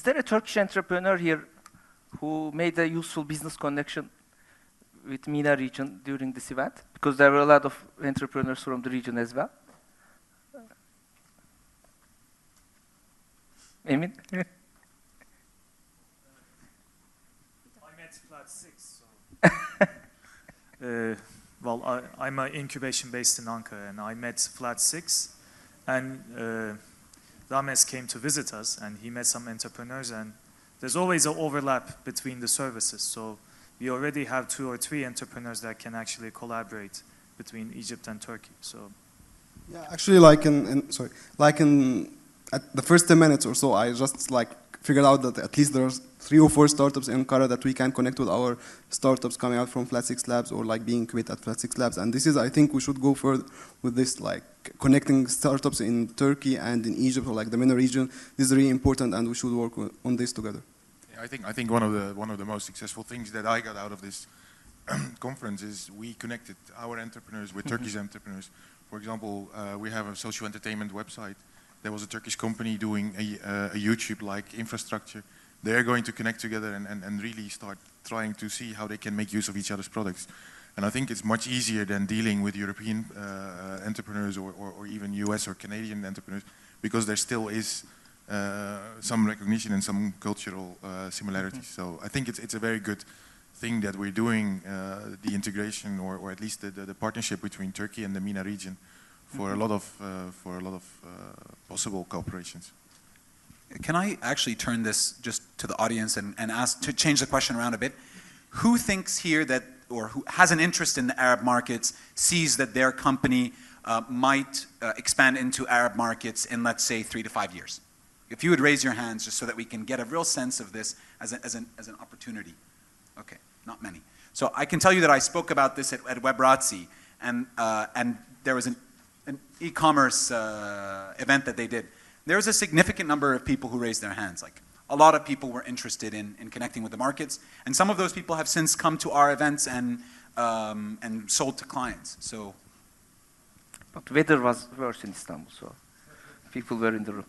there a Turkish entrepreneur here who made a useful business connection with MENA region during this event? Because there were a lot of entrepreneurs from the region as well. Emin? I met Flat 6. So well, I'm an incubation based in Ankara, and I met Flat 6, and Rames came to visit us, and he met some entrepreneurs, and there's always an overlap between the services. So we already have 2 or 3 entrepreneurs that can actually collaborate between Egypt and Turkey. So yeah, actually, like at the first 10 minutes or so, I just like figured out that at least there's 3 or 4 startups in Ankara that we can connect with our startups coming out from Flat 6 Labs or like being quit at Flat 6 Labs. And this is, I think we should go further with this, like connecting startups in Turkey and in Egypt or like the MENA region. This is really important, and we should work on this together. Yeah, I think one of the most successful things that I got out of this conference is we connected our entrepreneurs with Turkish entrepreneurs. For example, we have a social entertainment website. There was a Turkish company doing a YouTube-like infrastructure. They're going to connect together and really start trying to see how they can make use of each other's products. And I think it's much easier than dealing with European entrepreneurs or even US or Canadian entrepreneurs, because there still is some recognition and some cultural similarities. So I think it's a very good thing that we're doing the integration or at least the partnership between Turkey and the MENA region for a lot of possible cooperations. Can I actually turn this just to the audience and ask to change the question around a bit? Who thinks here that, or who has an interest in the Arab markets, sees that their company might expand into Arab markets in, let's say, 3 to 5 years? If you would raise your hands just so that we can get a real sense of this as an opportunity. Okay, not many. So I can tell you that I spoke about this at Webrazzi, and there was an e-commerce event that they did. There was a significant number of people who raised their hands. Like a lot of people were interested in connecting with the markets, and some of those people have since come to our events and sold to clients. So, but weather was worse in Istanbul, so people were in the room.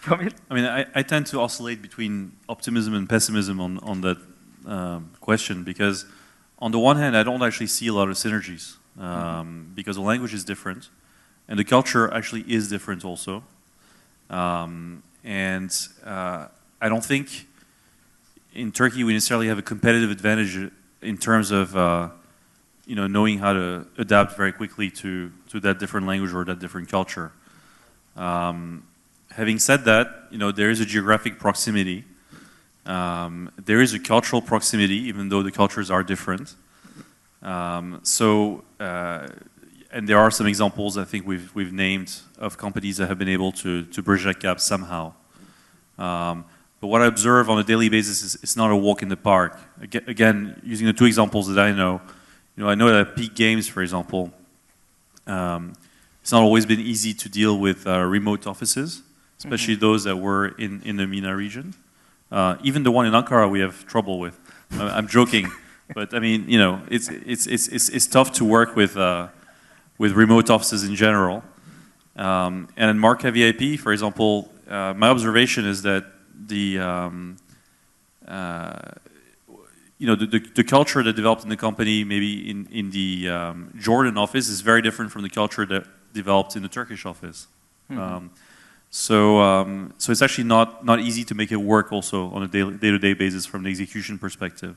I mean, I tend to oscillate between optimism and pessimism on that question, because on the one hand, I don't actually see a lot of synergies because the language is different and the culture actually is different also. I don't think in Turkey we necessarily have a competitive advantage in terms of knowing how to adapt very quickly to that different language or that different culture. Having said that, there is a geographic proximity. There is a cultural proximity, even though the cultures are different. And there are some examples I think we've named of companies that have been able to bridge that gap somehow. But what I observe on a daily basis is it's not a walk in the park. Again, using the 2 examples that I know that at Peak Games, for example, it's not always been easy to deal with remote offices, especially those that were in the MENA region. Even the one in Ankara we have trouble with. I'm joking, but I mean, it's tough to work with remote offices in general. And in Marca VIP, for example, my observation is that the culture that developed in the company, maybe in the Jordan office, is very different from the culture that developed in the Turkish office. So it's actually not easy to make it work also on a day-to-day basis from the execution perspective.